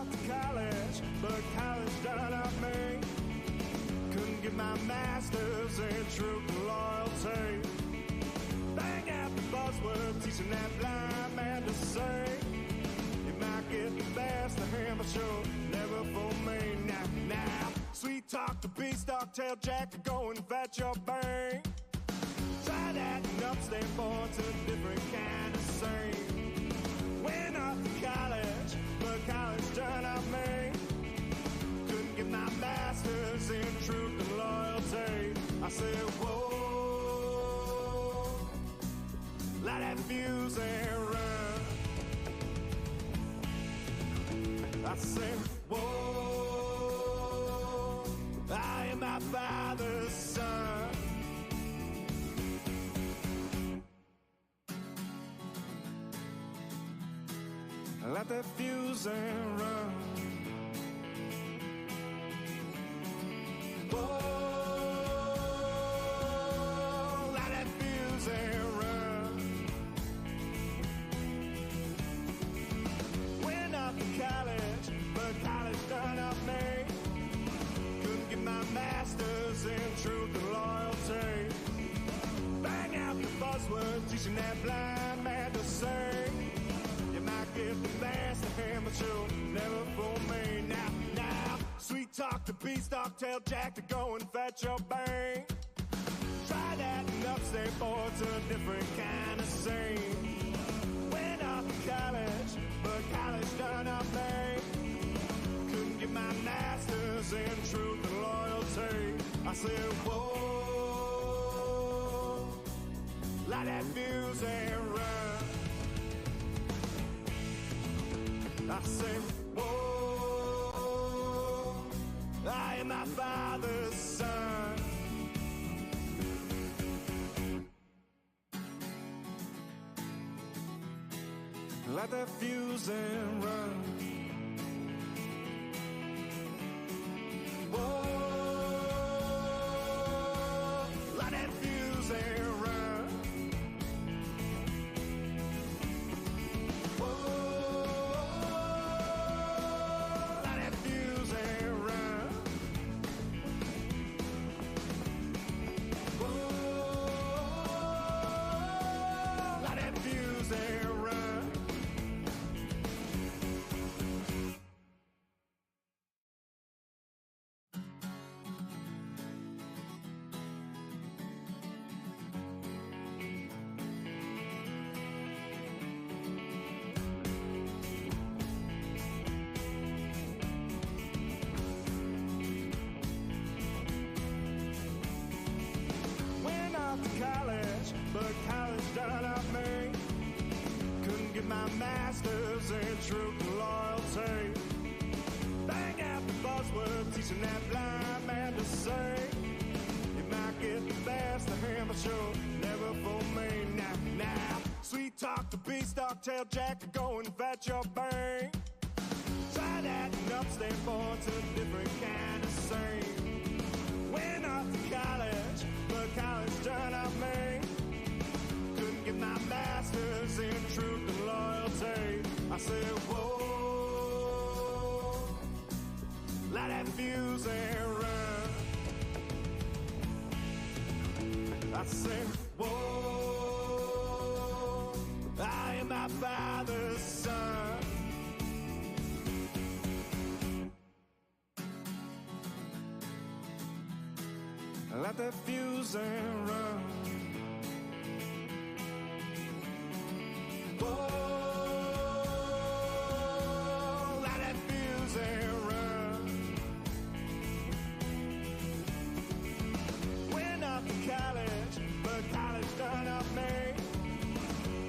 off to college, but college done up me. Couldn't get my master's in truth and loyalty. Bang out the buzzword, teaching that blind man to say, you might get the best of him, but sure, never for me. Now, sweet talk to beanstalk, tell Jack to go and fetch your bank. Try that and upstate boy to a different kind of scene. Went off to college, but college turned out me. Couldn't get my master's in truth and loyalty. I said, whoa, light that fuse and run. I said, whoa, I am my father's son. Light that fuse and run. Whoa, light that fuse and run. Went off to college, but college done up me. Couldn't get my master's in truth and loyalty. Bang out the buzzword, teaching that blind man to say, you might get the best of him, but you'll never fool me. Now, sweet talk to beanstalk, tell Jack to go and fetch your bank. Try that and upstate boy to a different kind of scene. Went off to college, but college done up me. Couldn't get my master's in truth and loyalty. I said, whoa, light that fuse and run. I say, whoa, I am my father's son. Light that fuse and run. Whoa, light that fuse and run. Whoa. But college done up me. Couldn't get my master's in truth and loyalty. Bang out the buzzword, teaching that blind man to say, you might get the best of him, but sure, never for me. Now, sweet talk to beanstalk, tell Jack to go and fetch your bank. Try that and upstate boy to a different kind of scene. Went off to college, but college done up me. Couldn't get my master's in truth and loyalty. I said, whoa, light that fuse and run. I said, whoa, I am my father's son. Light that fuse and run. Whoa, light that fuse and run. Went off to college, but college done up me.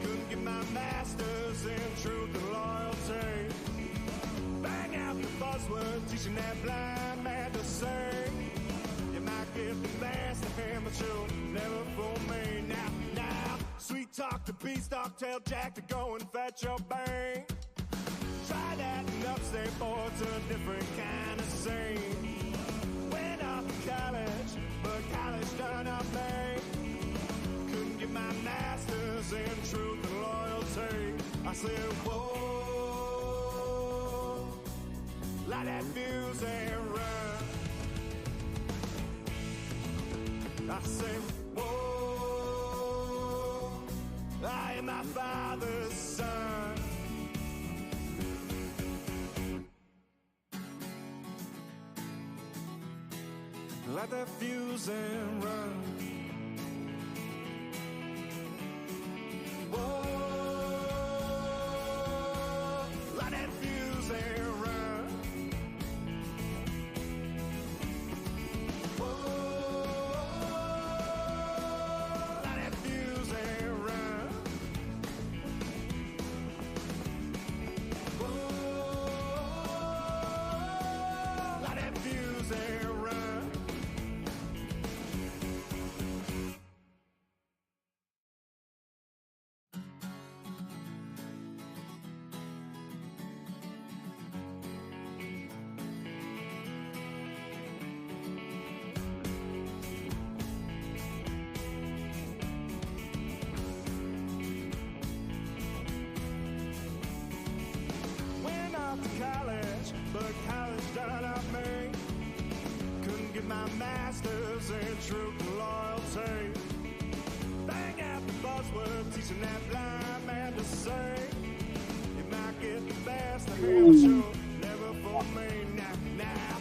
Couldn't get my master's in truth and loyalty. Bang out the buzzword, teaching that blind man to say, you might get the best of him, but you'll never fool me. Now, sweet talk to beanstalk, tell Jack to go and fetch your bank. Try that and upstate boy to a different kind of scene. Went off to college, but college done up me. Couldn't get my master's in truth and loyalty. I said, whoa, light that fuse and run. I say, whoa, I am my father's son. Light that fuse and run. Whoa, light that fuse and run. Whoa, light that fuse and run. Whoa, light that fuse and run. Went off to college, but college done up me. Couldn't get my master's in truth and loyalty. Bang out the buzzword, teaching that blind man to say, you might get the best of him, but you'll never for me. Now.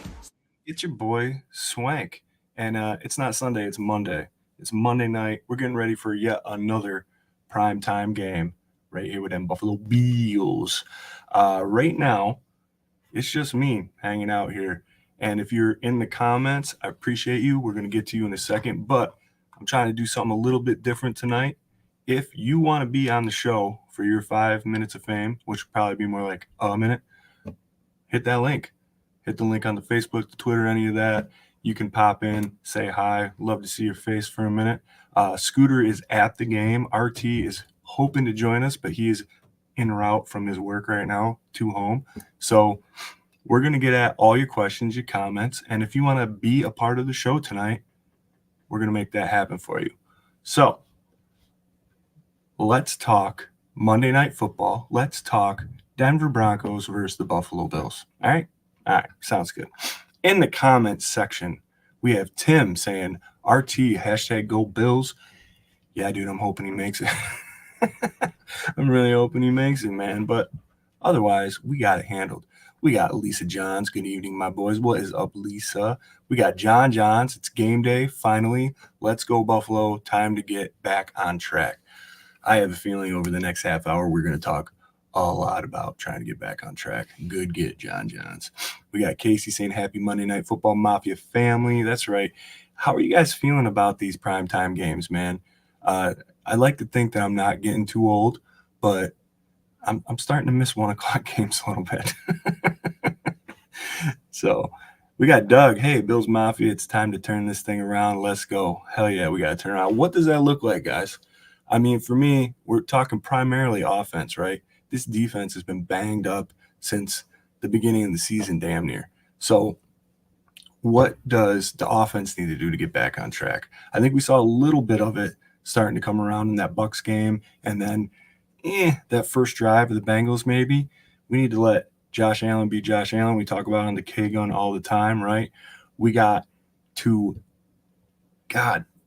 It's your boy Swank, and it's not Sunday, it's Monday. It's Monday night. We're getting ready for yet another primetime game right here with them Buffalo Bills. Right now, it's just me hanging out here. And if you're in the comments, I appreciate you. We're going to get to you in a second, but I'm trying to do something a little bit different tonight. If you want to be on the show for your 5 minutes of fame, which will probably be more like a minute, hit that link. Hit the link on the Facebook, the Twitter, any of that. You can pop in, say hi. Love to see your face for a minute. Scooter is at the game. RT is hoping to join us, but he is en route from his work right now to home. So we're going to get at all your questions, your comments. And if you want to be a part of the show tonight, we're going to make that happen for you. So let's talk Monday Night Football. Let's talk Denver Broncos versus the Buffalo Bills. All right? All right, sounds good. In the comments section, we have Tim saying, RT, hashtag go Bills. Yeah, dude, I'm hoping he makes it. I'm really hoping he makes it, man. But otherwise, we got it handled. We got Lisa Johns. Good evening, my boys. What is up, Lisa? We got John Johns. It's game day, finally. Let's go, Buffalo. Time to get back on track. I have a feeling over the next half hour, we're going to talk a lot about trying to get back on track. Good get, John Johns. We got Casey saying happy Monday Night Football Mafia family. That's right. How are you guys feeling about these primetime games, man? I like to think that I'm not getting too old, but I'm starting to miss 1 o'clock games a little bit. So we got Doug. Hey, Bills Mafia, it's time to turn this thing around. Let's go. Hell yeah, we got to turn around. What does that look like, guys? I mean, for me, we're talking primarily offense, right? This defense has been banged up since the beginning of the season, damn near. So what does the offense need to do to get back on track? I think we saw a little bit of it starting to come around in that Bucs game. And then that first drive of the Bengals, maybe. We need to let Josh Allen be Josh Allen. We talk about on the K-Gun all the time, right? We got to,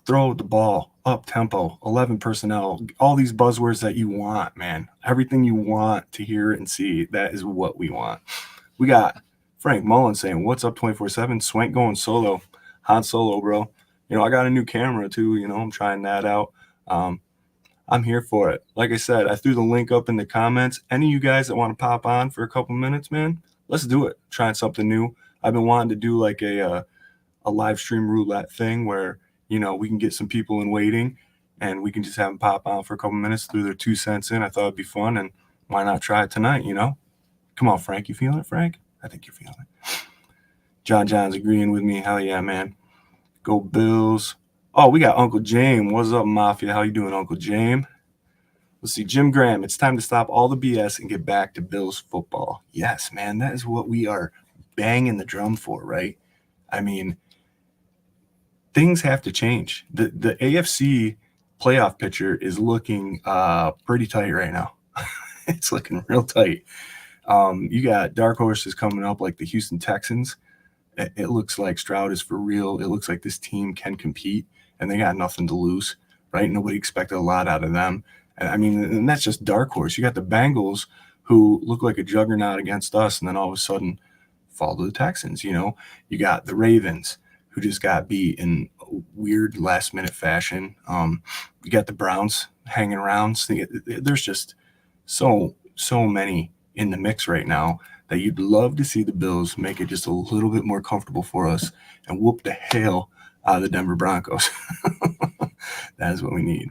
throw the ball up tempo, 11 personnel, all these buzzwords that you want, man. Everything you want to hear and see, that is what we want. We got Frank Mullen saying, what's up 24/7? Swank going solo. Han Solo, bro. You know, I got a new camera too. You know, I'm trying that out. I'm here for it. Like I said, I threw the link up in the comments. Any of you guys that want to pop on for a couple minutes, man, let's do it. Trying something new. I've been wanting to do like a live stream roulette thing where, you know, we can get some people in waiting and we can just have them pop on for a couple minutes, through their 2 cents in. I thought it'd be fun, and why not try it tonight, you know? Come on, Frank. You feeling it, Frank? I think you're feeling it. John John's agreeing with me. Hell yeah, man. Go Bills. Oh, we got Uncle James. What's up, Mafia? How you doing, Uncle James? Let's see. Jim Graham, it's time to stop all the BS and get back to Bills football. Yes, man. That is what we are banging the drum for, right? I mean, things have to change. The AFC playoff picture is looking pretty tight right now. It's looking real tight. You got dark horses coming up like the Houston Texans. It looks like Stroud is for real. It looks like this team can compete, and they got nothing to lose, right? Nobody expected a lot out of them. And I mean, and that's just dark horse. You got the Bengals, who look like a juggernaut against us, and then all of a sudden fall to the Texans. You got the Ravens, who just got beat in a weird last-minute fashion. You got the Browns hanging around. So there's just so many in the mix right now that you'd love to see the Bills make it just a little bit more comfortable for us and whoop the hell out of the Denver Broncos. That is what we need.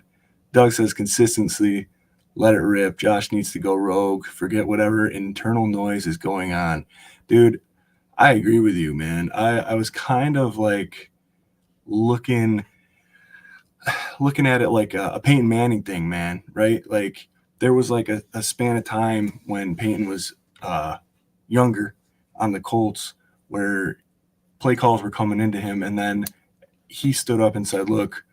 Doug says consistency, let it rip. Josh needs to go rogue. Forget whatever internal noise is going on. Dude, I agree with you, man. I was kind of like looking at it like a Peyton Manning thing, man, right? Like there was like a span of time when Peyton was younger on the Colts where play calls were coming into him, and then he stood up and said, look,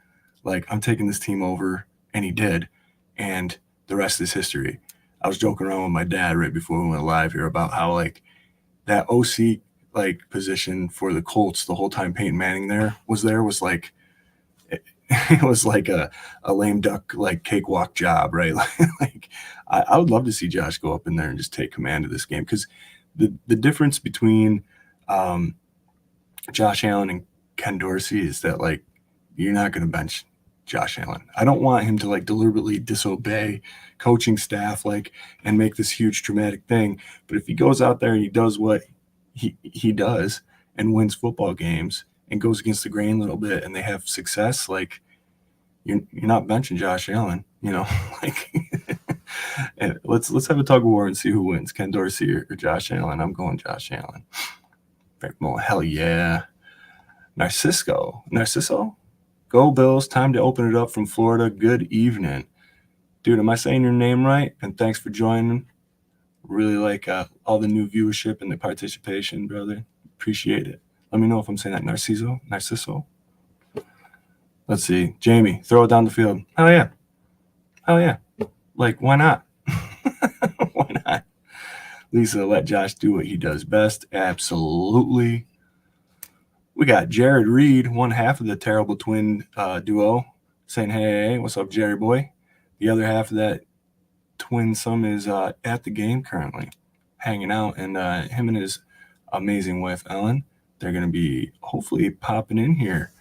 like, I'm taking this team over, and he did, and the rest is history. I was joking around with my dad right before we went live here about how, like, that OC, like, position for the Colts the whole time Peyton Manning was like, it was like a lame duck, like, cakewalk job, right? Like, I would love to see Josh go up in there and just take command of this game, because the difference between Josh Allen and Ken Dorsey is that, like, you're not going to bench Josh Allen. I don't want him to, like, deliberately disobey coaching staff, like, and make this huge traumatic thing. But if he goes out there and he does what he does and wins football games and goes against the grain a little bit and they have success, like, you're not benching Josh Allen, like. And let's have a tug of war and see who wins, Ken Dorsey or Josh Allen. I'm going Josh Allen. Hell yeah. Narciso, go Bills. Time to open it up from Florida. Good evening. Dude, am I saying your name right? And thanks for joining. Really like all the new viewership and the participation, brother. Appreciate it. Let me know if I'm saying that. Narciso. Let's see. Jamie, throw it down the field. Hell yeah. Like, why not? Why not? Lisa, let Josh do what he does best. Absolutely. We got Jared Reed, one half of the terrible twin duo, saying, hey, what's up, Jerry boy? The other half of that twin sum is at the game currently, hanging out, and him and his amazing wife, Ellen, they're going to be hopefully popping in here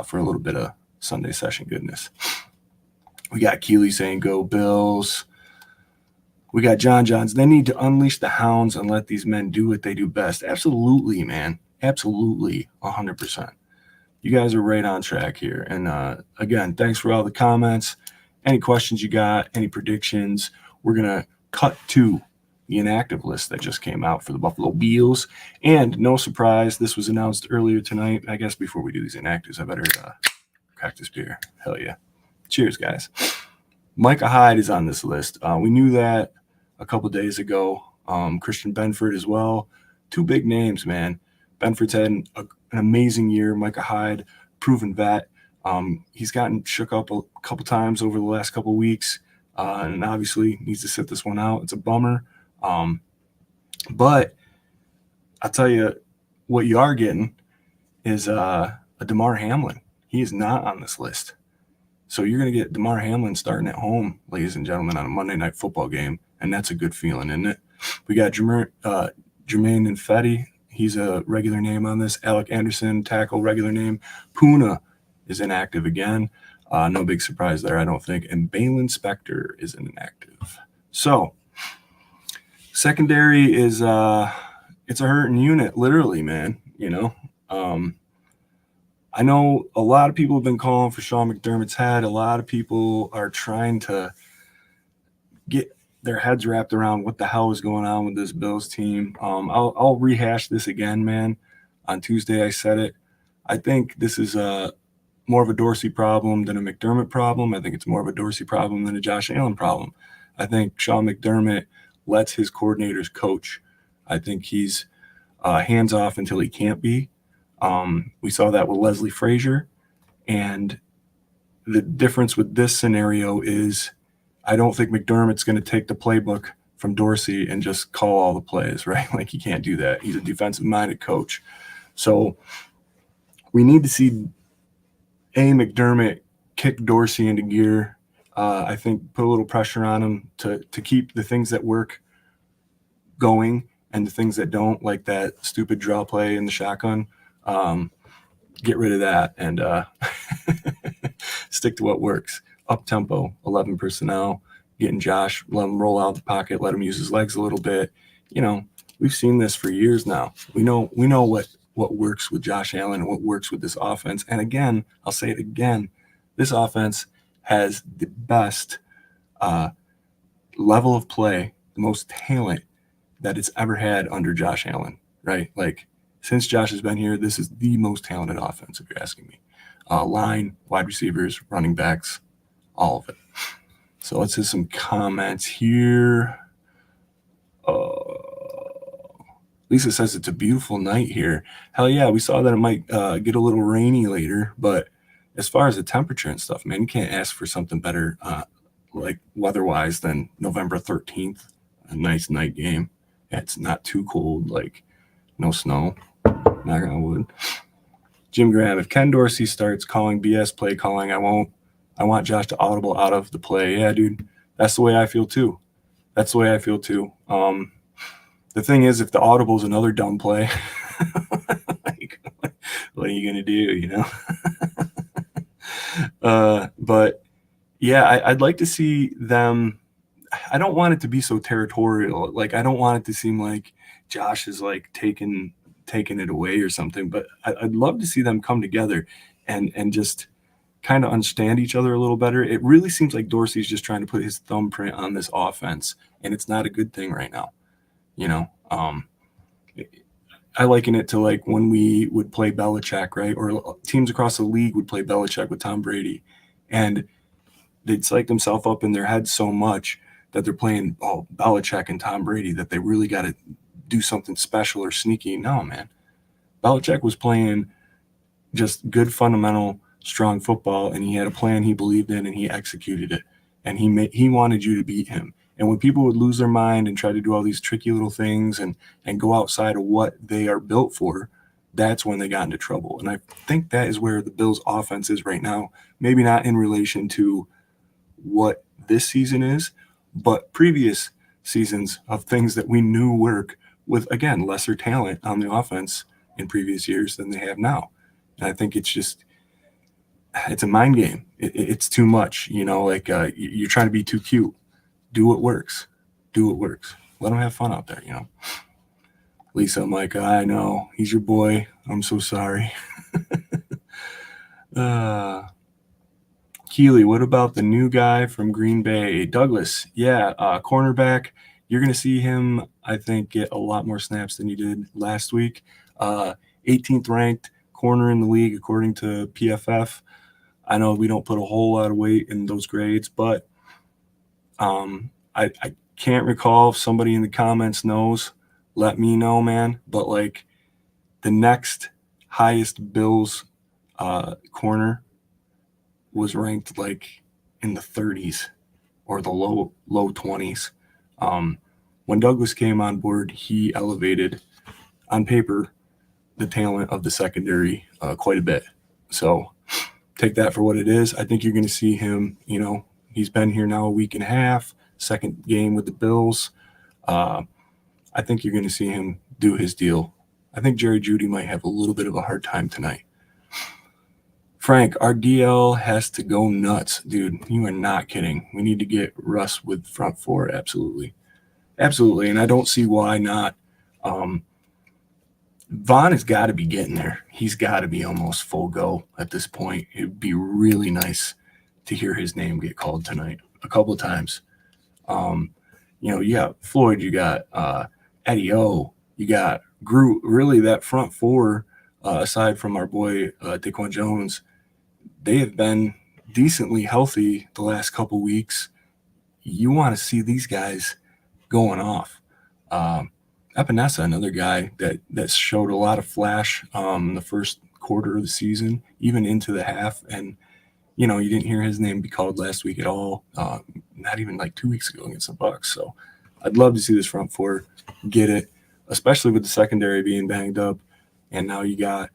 for a little bit of Sunday session goodness. We got Keely saying, go Bills. We got Johns. They need to unleash the hounds and let these men do what they do best. Absolutely, man. Absolutely, 100%. You guys are right on track here. And again, thanks for all the comments. Any questions you got, any predictions, we're going to cut to the inactive list that just came out for the Buffalo Bills. And no surprise, this was announced earlier tonight. I guess before we do these inactives, I better crack this beer. Hell yeah. Cheers, guys. Micah Hyde is on this list. We knew that a couple days ago. Christian Benford as well. Two big names, man. Benford's had an amazing year. Micah Hyde, proven vet. He's gotten shook up a couple times over the last couple of weeks, and obviously needs to sit this one out. It's a bummer. But I'll tell you what you are getting is a Damar Hamlin. He is not on this list. So you're going to get Damar Hamlin starting at home, ladies and gentlemen, on a Monday night football game, and that's a good feeling, isn't it? We got Jermaine Infetti. He's a regular name on this. Alec Anderson, tackle, regular name. Puna is inactive again. No big surprise there, I don't think. And Balin Spector is inactive. So secondary is it's a hurting unit, literally, man. I know a lot of people have been calling for Sean McDermott's head. A lot of people are trying to get their heads wrapped around what the hell is going on with this Bills team. I'll rehash this again, man. On Tuesday, I said it. I think this is more of a Dorsey problem than a McDermott problem. I think it's more of a Dorsey problem than a Josh Allen problem. I think Sean McDermott lets his coordinators coach. I think he's hands off until he can't be. We saw that with Leslie Frazier. And the difference with this scenario is I don't think McDermott's going to take the playbook from Dorsey and just call all the plays, right? Like, he can't do that. He's a defensive-minded coach. So we need to see McDermott kick Dorsey into gear. I think put a little pressure on him to keep the things that work going and the things that don't, like that stupid draw play in the shotgun. Get rid of that and stick to what works. Up-tempo, 11 personnel, getting Josh, let him roll out of the pocket, let him use his legs a little bit. You know, we've seen this for years now. We know what works with Josh Allen and what works with this offense. And again, I'll say it again, this offense has the best level of play, the most talent that it's ever had under Josh Allen, right? Like, since Josh has been here, this is the most talented offense, if you're asking me. Line, wide receivers, running backs, all of it. So let's hit some comments here. Lisa says it's a beautiful night here. Hell yeah, we saw that it might get a little rainy later, but as far as the temperature and stuff, man, you can't ask for something better, like weather-wise, than November 13th, a nice night game. Yeah, it's not too cold, like no snow. Knock on wood. Jim Graham, if Ken Dorsey starts calling BS play calling, I won't. I want Josh to audible out of the play. Yeah, dude, that's the way I feel too. The thing is, if the audible is another dumb play, like, what are you gonna do? You know. But yeah, I'd like to see them. I don't want it to be so territorial. Like, I don't want it to seem like Josh is like taking it away or something. But I'd love to see them come together and just kind of understand each other a little better. It really seems like Dorsey's just trying to put his thumbprint on this offense, and it's not a good thing right now. You know, I liken it to like when we would play Belichick, right? Or teams across the league would play Belichick with Tom Brady, and they'd psych themselves up in their head so much that they're playing Belichick and Tom Brady that they really got to do something special or sneaky. No, man. Belichick was playing just good, fundamental, strong football, and he had a plan he believed in, and he executed it. And he wanted you to beat him. And when people would lose their mind and try to do all these tricky little things and go outside of what they are built for, that's when they got into trouble. And I think that is where the Bills' offense is right now. Maybe not in relation to what this season is, but previous seasons of things that we knew work with, again, lesser talent on the offense in previous years than they have now. And I think it's a mind game. It's too much, you know, like you're trying to be too cute. Do what works. Let them have fun out there, you know. Lisa, Micah, I know. He's your boy. I'm so sorry. Keely, what about the new guy from Green Bay? Douglas, yeah, cornerback. You're going to see him, I think, get a lot more snaps than he did last week. 18th ranked corner in the league, according to PFF. I know we don't put a whole lot of weight in those grades, but I can't recall if somebody in the comments knows. Let me know, man. But like the next highest Bills corner was ranked like in the 30s or the low 20s. When Douglas came on board, he elevated on paper the talent of the secondary quite a bit. So take that for what it is. I think you're going to see him, you know, he's been here now a week and a half, second game with the Bills. I think you're going to see him do his deal. I think Jerry Jeudy might have a little bit of a hard time tonight. Frank, our DL has to go nuts. Dude, you are not kidding. We need to get Russ with front four. Absolutely. And I don't see why not. Vaughn has got to be getting there. He's got to be almost full go at this point. It'd be really nice to hear his name get called tonight a couple of times. You know, you got Floyd, you got Eddie O, you got Groot. Really, that front four, aside from our boy Daquan Jones, they have been decently healthy the last couple weeks. You want to see these guys going off. Epinesa, another guy that showed a lot of flash in the first quarter of the season, even into the half. And, you know, you didn't hear his name be called last week at all, not even like 2 weeks ago against the Bucs. So I'd love to see this front four get it, especially with the secondary being banged up. And now you got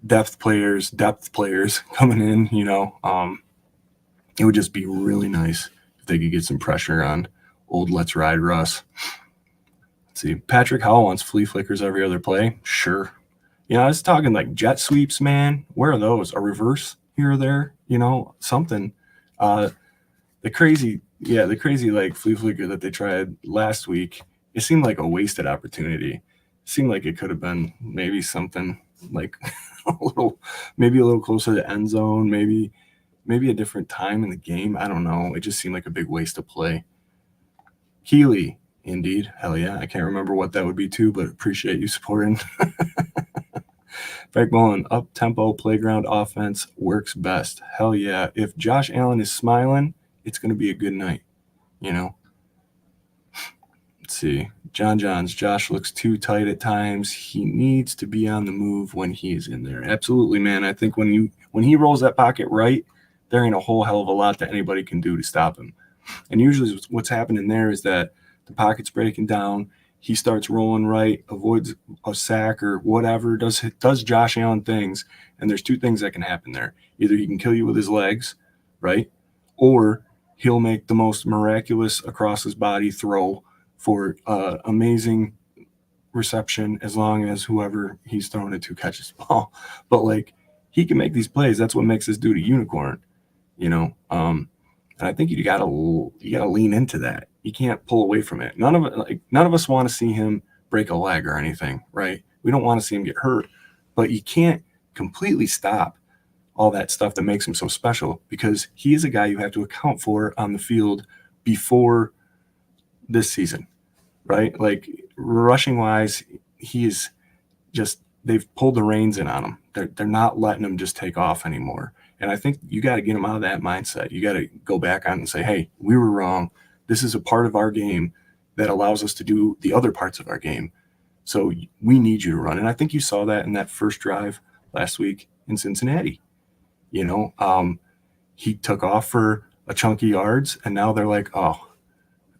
depth players coming in, it would just be really nice if they could get some pressure on old Let's Ride Russ. Let's see. Patrick Howell wants flea flickers every other play. Sure. I was talking like jet sweeps, man. Where are those? A reverse here or there? Something. The crazy like flea flicker that they tried last week, it seemed like a wasted opportunity. It seemed like it could have been maybe something like a little closer to end zone, maybe a different time in the game. I don't know. It just seemed like a big waste of play. Keeley, indeed. Hell yeah. I can't remember what that would be too, but appreciate you supporting. Frank Mullen, up-tempo playground offense works best. Hell yeah. If Josh Allen is smiling, it's going to be a good night, Let's see. Josh looks too tight at times. He needs to be on the move when he's in there. Absolutely, man. I think when he rolls that pocket right, there ain't a whole hell of a lot that anybody can do to stop him. And usually what's happening there is that the pocket's breaking down. He starts rolling right, avoids a sack or whatever, does Josh Allen things. And there's two things that can happen there. Either he can kill you with his legs, right? Or he'll make the most miraculous across his body throw for amazing reception as long as whoever he's throwing it to catches the ball. But he can make these plays. That's what makes this dude a unicorn, And I think you gotta lean into that. You can't pull away from it. None of us want to see him break a leg or anything, right? We don't want to see him get hurt, but you can't completely stop all that stuff that makes him so special, because he is a guy you have to account for on the field before this season, right? Rushing wise, he is just, they've pulled the reins in on him. They're not letting him just take off anymore. And I think you got to get him out of that mindset. You got to go back on and say, hey, we were wrong. This is a part of our game that allows us to do the other parts of our game. So we need you to run. And I think you saw that in that first drive last week in Cincinnati. He took off for a chunky yards, and now they're like, oh,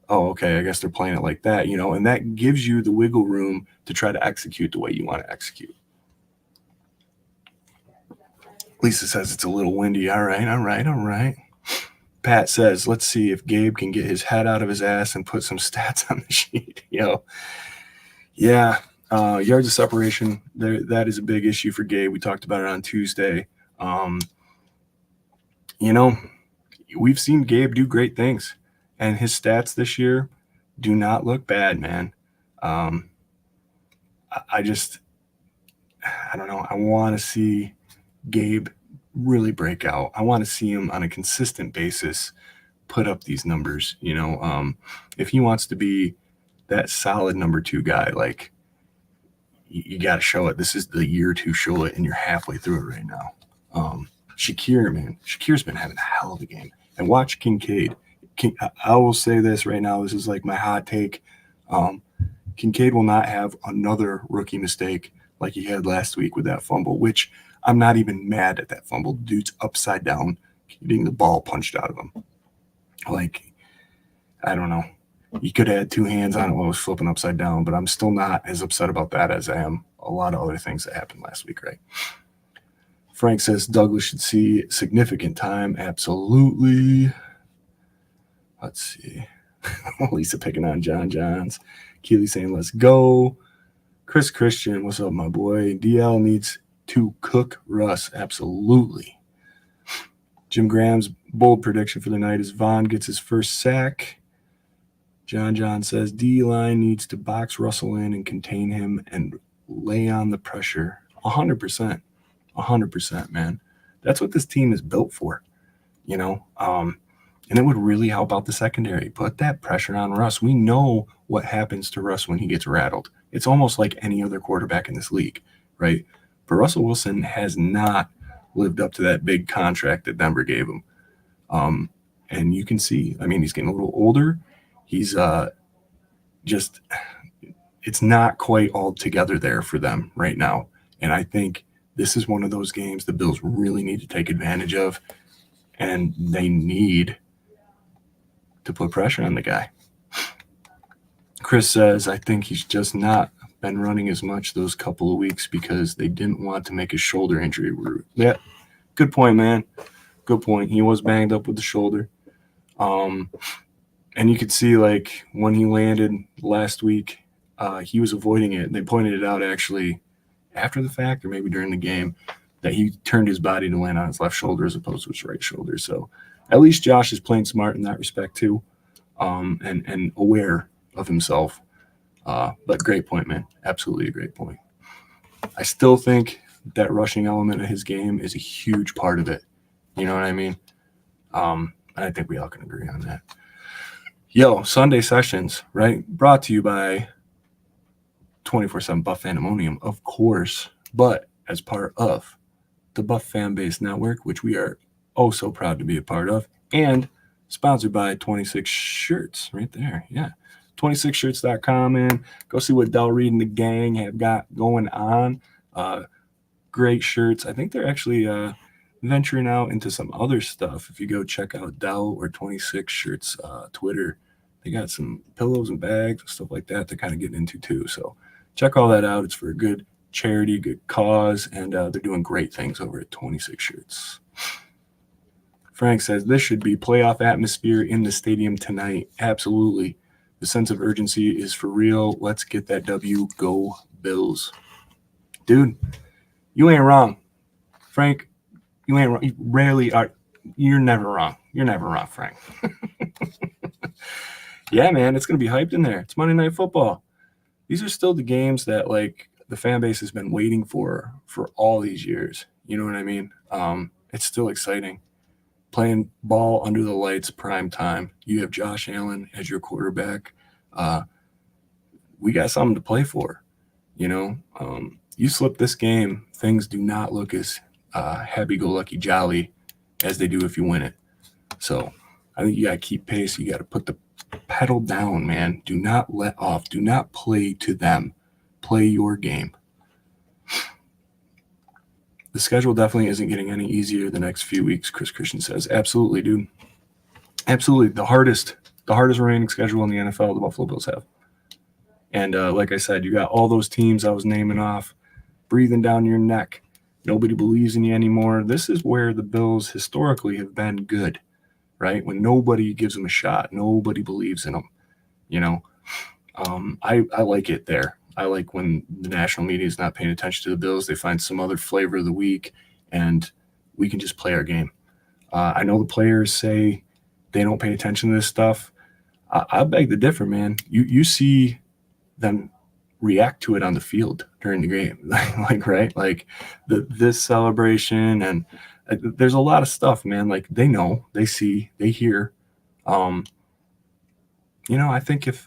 okay, I guess they're playing it like that, and that gives you the wiggle room to try to execute the way you want to execute. Lisa says it's a little windy. All right. Pat says, let's see if Gabe can get his head out of his ass and put some stats on the sheet. Yeah. Yards of separation, that is a big issue for Gabe. We talked about it on Tuesday. We've seen Gabe do great things, and his stats this year do not look bad, man. I don't know. I want to see Gabe really break out. I want to see him on a consistent basis put up these numbers. If he wants to be that solid number 2 guy, you got to show it. This is the year to show it, and you're halfway through it right now. Shakir's been having a hell of a game. And watch Kincaid. I will say this right now. This is my hot take. Kincaid will not have another rookie mistake like he had last week with that fumble, which I'm not even mad at that fumble. Dude's upside down, getting the ball punched out of him. I don't know. He could have had 2 hands on it while it was flipping upside down, but I'm still not as upset about that as I am a lot of other things that happened last week, right? Frank says Douglas should see significant time. Absolutely. Let's see. Lisa picking on John Johns. Keely saying, let's go. Chris Christian, what's up, my boy? DL needs to cook Russ. Absolutely. Jim Graham's bold prediction for the night is Vaughn gets his first sack. John says D-line needs to box Russell in and contain him and lay on the pressure. 100%. 100%, man. That's what this team is built for, and it would really help out the secondary. Put that pressure on Russ. We know what happens to Russ when he gets rattled. It's almost like any other quarterback in this league, right? But Russell Wilson has not lived up to that big contract that Denver gave him. And you can see, he's getting a little older. He's it's not quite all together there for them right now. And I think this is one of those games the Bills really need to take advantage of, and they need to put pressure on the guy. Chris says, I think he's just not been running as much those couple of weeks because they didn't want to make a shoulder injury route. Yeah, good point, man. Good point. He was banged up with the shoulder. And you could see, like, when he landed last week, he was avoiding it. They pointed it out actually after the fact or maybe during the game that he turned his body to land on his left shoulder as opposed to his right shoulder. So at least Josh is playing smart in that respect too, and aware of himself. But great point, man. Absolutely a great point. I still think that rushing element of his game is a huge part of it. You know what I mean? And I think we all can agree on that. Yo, Sunday sessions, right? Brought to you by 24/7 Buff Fandemonium, of course, but as part of the Buff Fan Base Network, which we are oh so proud to be a part of, and sponsored by 26 Shirts right there. Yeah. 26shirts.com, man. Go see what Del Reed and the gang have got going on. Great shirts. I think they're actually venturing out into some other stuff. If you go check out Del or 26 Shirts Twitter, they got some pillows and bags and stuff like that they're kind of getting into too. So check all that out. It's for a good charity, good cause, and they're doing great things over at 26 Shirts. Frank says, this should be playoff atmosphere in the stadium tonight. Absolutely. The sense of urgency is for real. Let's get that W. Go Bills. Dude, you ain't wrong. Frank, you ain't wrong. You rarely are. You're never wrong. You're never wrong, Frank. Yeah, man, it's going to be hyped in there. It's Monday Night Football. These are still the games that, like, the fan base has been waiting for all these years. You know what I mean? It's still exciting. Playing ball under the lights, prime time. You have Josh Allen as your quarterback. We got something to play for. You know, you slip this game, things do not look as happy-go-lucky jolly as they do if you win it. So I think you got to keep pace. You got to put the pedal down, man. Do not let off. Do not play to them. Play your game. The schedule definitely isn't getting any easier the next few weeks, Chris Christian says. Absolutely, dude. Absolutely. The hardest remaining schedule in the NFL the Buffalo Bills have. And like I said, you got all those teams I was naming off breathing down your neck. Nobody believes in you anymore. This is where the Bills historically have been good, right? When nobody gives them a shot, nobody believes in them. You know, I like it there. I like when the national media is not paying attention to the Bills. They find some other flavor of the week, and we can just play our game. I know the players say they don't pay attention to this stuff. I beg to differ, man. You see them react to it on the field during the game, like right, like this celebration, and there's a lot of stuff, man. Like they know, they see, they hear. You know, I think if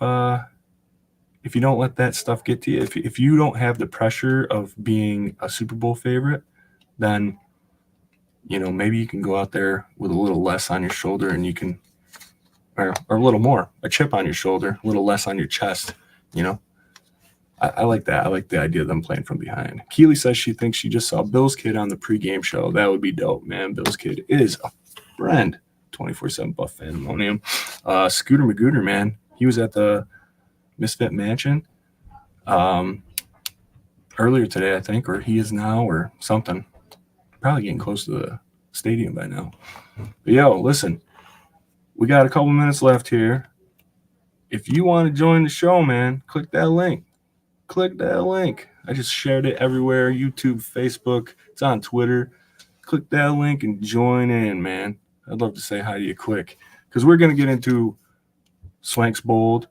you don't let that stuff get to you, if you don't have the pressure of being a Super Bowl favorite, then, you know, maybe you can go out there with a little less on your shoulder and you can, or a little more, a chip on your shoulder, a little less on your chest, you know. I like that. I like the idea of them playing from behind. Keely says she thinks she just saw Bill's Kid on the pregame show. That would be dope, man. Bill's Kid is a friend. 24/7 Buff Fandemonium. Scooter Magooter, man. He was at the Misfit Mansion earlier today, I think, or he is now, or something. Probably getting close to the stadium by now. But yo, listen, we got a couple minutes left here. If you want to join the show, man, click that link. Click that link. I just shared it everywhere. YouTube, Facebook. It's on Twitter. Click that link and join in, man. I'd love to say hi to you quick, because we're going to get into Swank's Bold,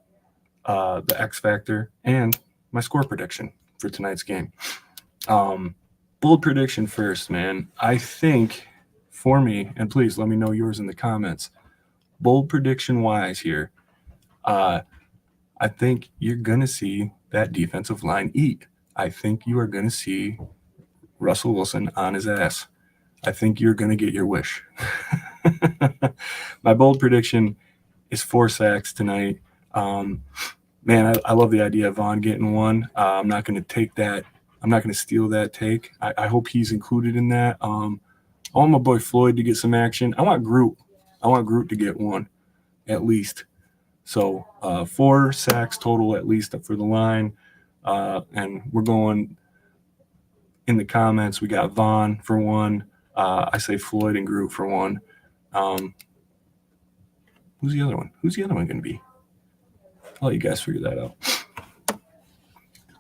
the X Factor, and my score prediction for tonight's game. Bold prediction first, man. I think for me, and please let me know yours in the comments, bold prediction-wise here, I think you're going to see that defensive line eat. I think you are going to see Russell Wilson on his ass. I think you're going to get your wish. My bold prediction is 4 sacks tonight. Man, I love the idea of Vaughn getting one. I'm not going to take that. I'm not going to steal that take. I hope he's included in that. I want my boy Floyd to get some action. I want Groot to get one, at least. So 4 sacks total at least for the line. And we're going in the comments. We got Vaughn for 1. I say Floyd and Groot for 1. Who's the other one? Who's the other one going to be? I'll let you guys figure that out.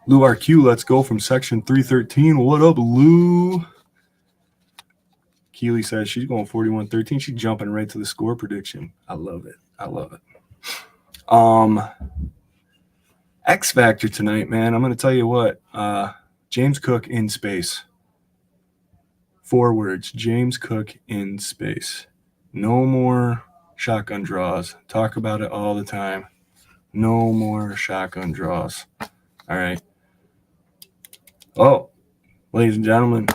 Lou RQ, let's go from section 313. What up, Lou? Keely says she's going 41-13. She's jumping right to the score prediction. I love it. X Factor tonight, man. I'm going to tell you what. James Cook in space. 4 words. James Cook in space. No more shotgun draws. Talk about it all the time. No more shotgun draws. All right. Oh, ladies and gentlemen,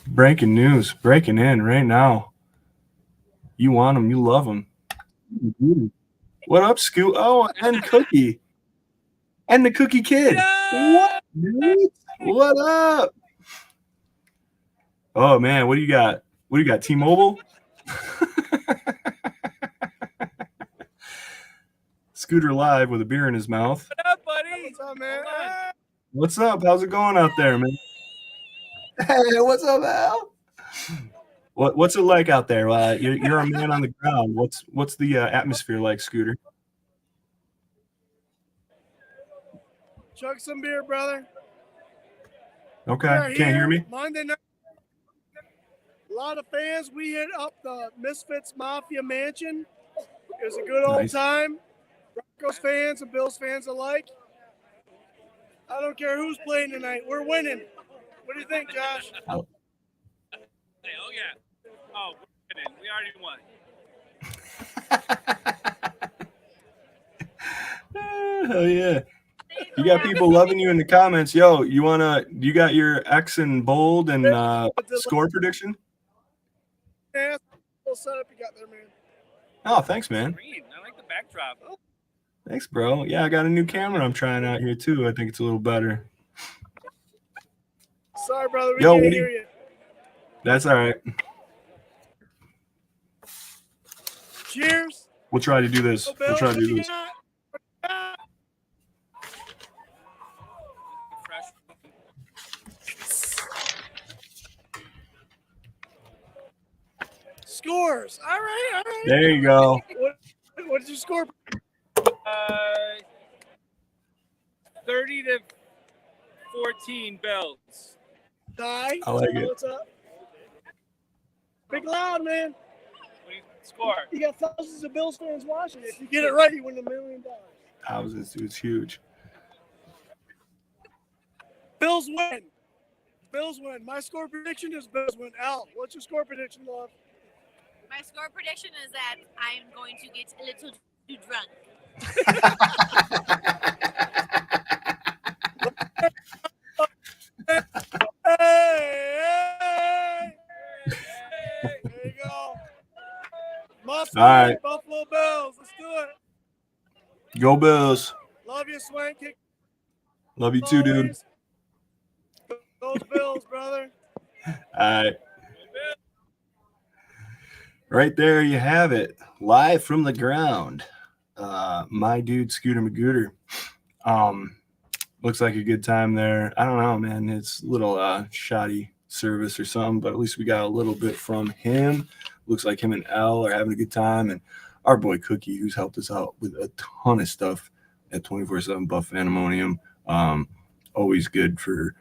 breaking news. Breaking in right now. You want them. You love them. What up, Scoot? Oh, and Cookie. And the Cookie Kid. What, dude? What up? Oh, man, what do you got? What do you got, T-Mobile? Scooter live with a beer in his mouth. What up, buddy? What's up, man? What's up? How's it going out there, man? Hey, what's up, Al? What's it like out there? You're a man on the ground. What's the atmosphere like, Scooter? Chug some beer, brother. Okay, can't hear me? Monday night. A lot of fans. We hit up the Misfits Mafia Mansion. It was a good old time. Broncos fans and Bills fans alike. I don't care who's playing tonight. We're winning. What do you think, Josh? Oh, yeah. Oh, we're winning. We already won. Hell yeah. You got people loving you in the comments. Yo, you got your X and bold and score prediction? Yeah, little setup you got there, man. Oh, thanks, man. Green. I like the backdrop. Oh. Thanks, bro. Yeah, I got a new camera I'm trying out here, too. I think it's a little better. Sorry, brother. We can't hear you. That's all right. Cheers. We'll try to do this. We'll try to do this. Scores. All right. There you go. What did you score? 30-14 Bills. Die. I like it. What's up? Big loud, man. What do you score? You got thousands of Bills fans watching. If you get it right, you win $1 million. Thousands, dude. It's huge. Bills win. Bills win. My score prediction is Bills win. Al, what's your score prediction, love? My score prediction is that I'm going to get a little too drunk. Hey! There you go. Must All right. Buffalo Bills. Let's do it. Go Bills. Love you, Swank. Love you too, dude. Those Bills, brother. All right. Right there you have it. Live from the ground. My dude, Scooter Magooter. Looks like a good time there. I don't know, man. It's a little shoddy service or something, but at least we got a little bit from him. Looks like him and Al are having a good time. And our boy Cookie, who's helped us out with a ton of stuff at 24/7 Buff Fandemonium. Always good for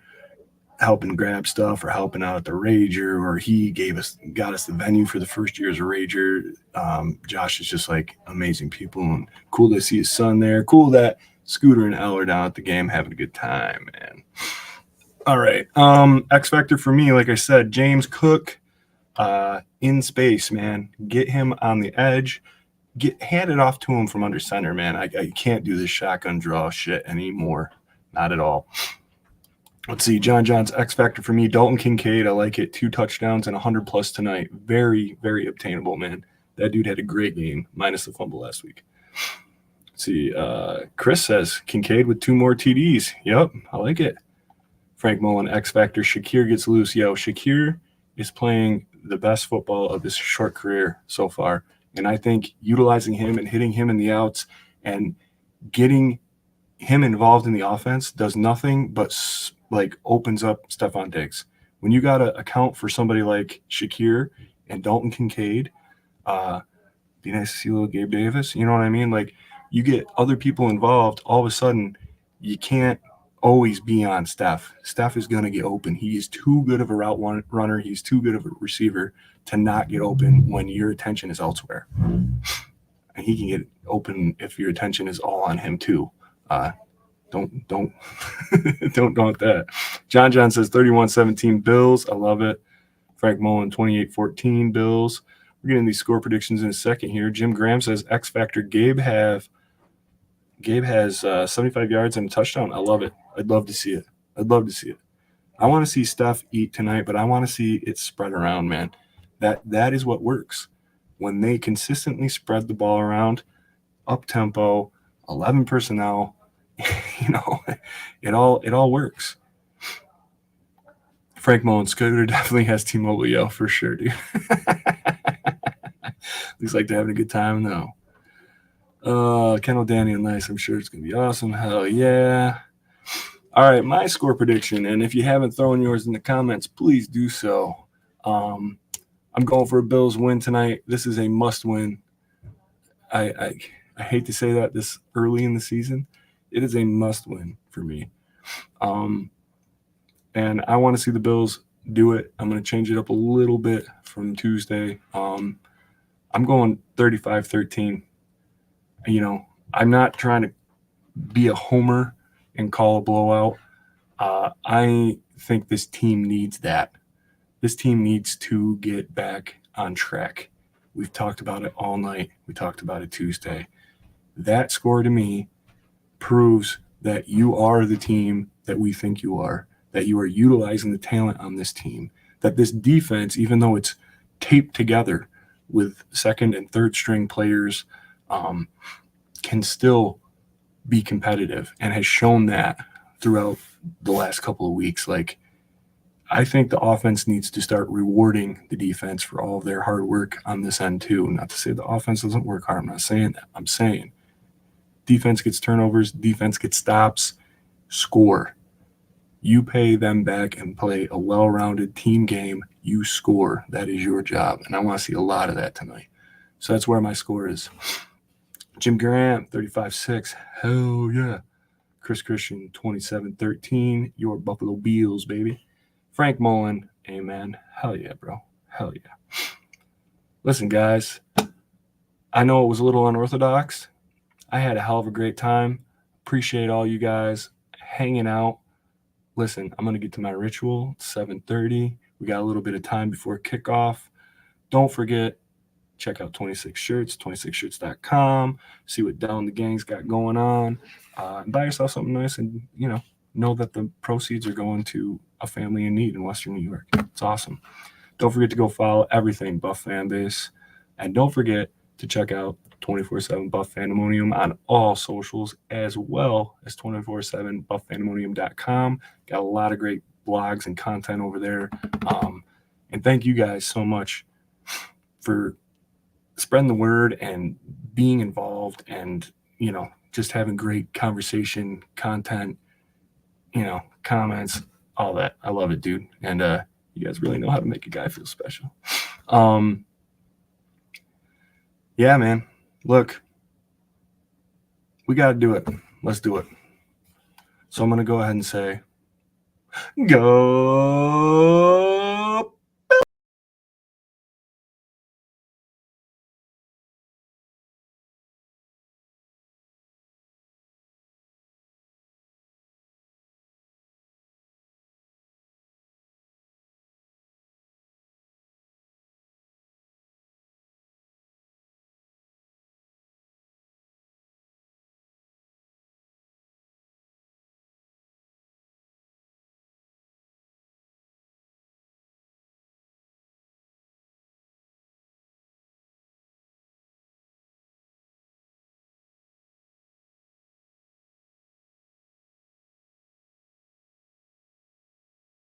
helping grab stuff or helping out at the Rager, or he got us the venue for the first year as a Rager. Josh is just like amazing people, and cool to see his son there. Cool that Scooter and Elle are down at the game having a good time, man. All right. X Factor for me, like I said, James Cook in space, man. Get him on the edge. Hand it off to him from under center, man. I can't do this shotgun draw shit anymore. Not at all. Let's see. John's X Factor for me. Dalton Kincaid. I like it. 2 touchdowns and 100 plus tonight. Very, very obtainable, man. That dude had a great game, minus the fumble last week. Let's see. Chris says Kincaid with 2 more TDs. Yep, I like it. Frank Mullen, X Factor. Shakir gets loose. Yo, Shakir is playing the best football of his short career so far. And I think utilizing him and hitting him in the outs and getting him involved in the offense does nothing but like opens up Stephon Diggs. When you got to account for somebody like Shakir and Dalton Kincaid, be nice to see little Gabe Davis. You know what I mean? Like, you get other people involved, all of a sudden you can't always be on Steph. Steph is going to get open. He is too good of a route runner. He's too good of a receiver to not get open when your attention is elsewhere. And he can get open if your attention is all on him too. Don't don't want that. John says 31-17 Bills. I love it. Frank Mullen 28-14 Bills. We're getting these score predictions in a second here. Jim Graham says X Factor Gabe has 75 yards and a touchdown. I love it. I'd love to see it. I want to see Steph eat tonight, but I want to see it spread around, man. That is what works. When they consistently spread the ball around, up tempo, 11 personnel, you know, it all works. Frank Mullen, Scooter definitely has T-Mobile, yo, for sure, dude. Looks like they're having a good time now. Kendall Daniel, nice. I'm sure it's going to be awesome. Hell yeah. All right, my score prediction, and if you haven't thrown yours in the comments, please do so. I'm going for a Bills win tonight. This is a must-win. I hate to say that this early in the season. It is a must-win for me. And I want to see the Bills do it. I'm going to change it up a little bit from Tuesday. I'm going 35-13. You know, I'm not trying to be a homer and call a blowout. I think this team needs that. This team needs to get back on track. We've talked about it all night. We talked about it Tuesday. That score to me proves that you are the team that we think you are, that you are utilizing the talent on this team, that this defense, even though it's taped together with second and third string players, can still be competitive and has shown that throughout the last couple of weeks. Like, I think the offense needs to start rewarding the defense for all of their hard work on this end too. Not to say the offense doesn't work hard. I'm not saying that. I'm saying defense gets turnovers, defense gets stops, score. You pay them back and play a well-rounded team game. You score. That is your job. And I want to see a lot of that tonight. So that's where my score is. Jim Graham, 35-6. Hell yeah. Chris Christian, 27-13. Your Buffalo Bills, baby. Frank Mullen, amen. Hell yeah, bro. Hell yeah. Listen, guys, I know it was a little unorthodox. I had a hell of a great time. Appreciate all you guys hanging out. Listen, I'm going to get to my ritual. It's 7:30. We got a little bit of time before kickoff. Don't forget, check out 26 Shirts, 26shirts.com. See what Dell and the gang's got going on. And buy yourself something nice and, know that the proceeds are going to a family in need in Western New York. It's awesome. Don't forget to go follow everything Buff Fanbase. And don't forget to check out 24/7 Buff Fandemonium on all socials, as well as 24/7buffandemonium.com. Got a lot of great blogs and content over there. And thank you guys so much for spreading the word and being involved and, just having great conversation, content, comments, all that. I love it, dude. And you guys really know how to make a guy feel special. Yeah, man. Look, we got to do it. Let's do it. So I'm going to go ahead and say, go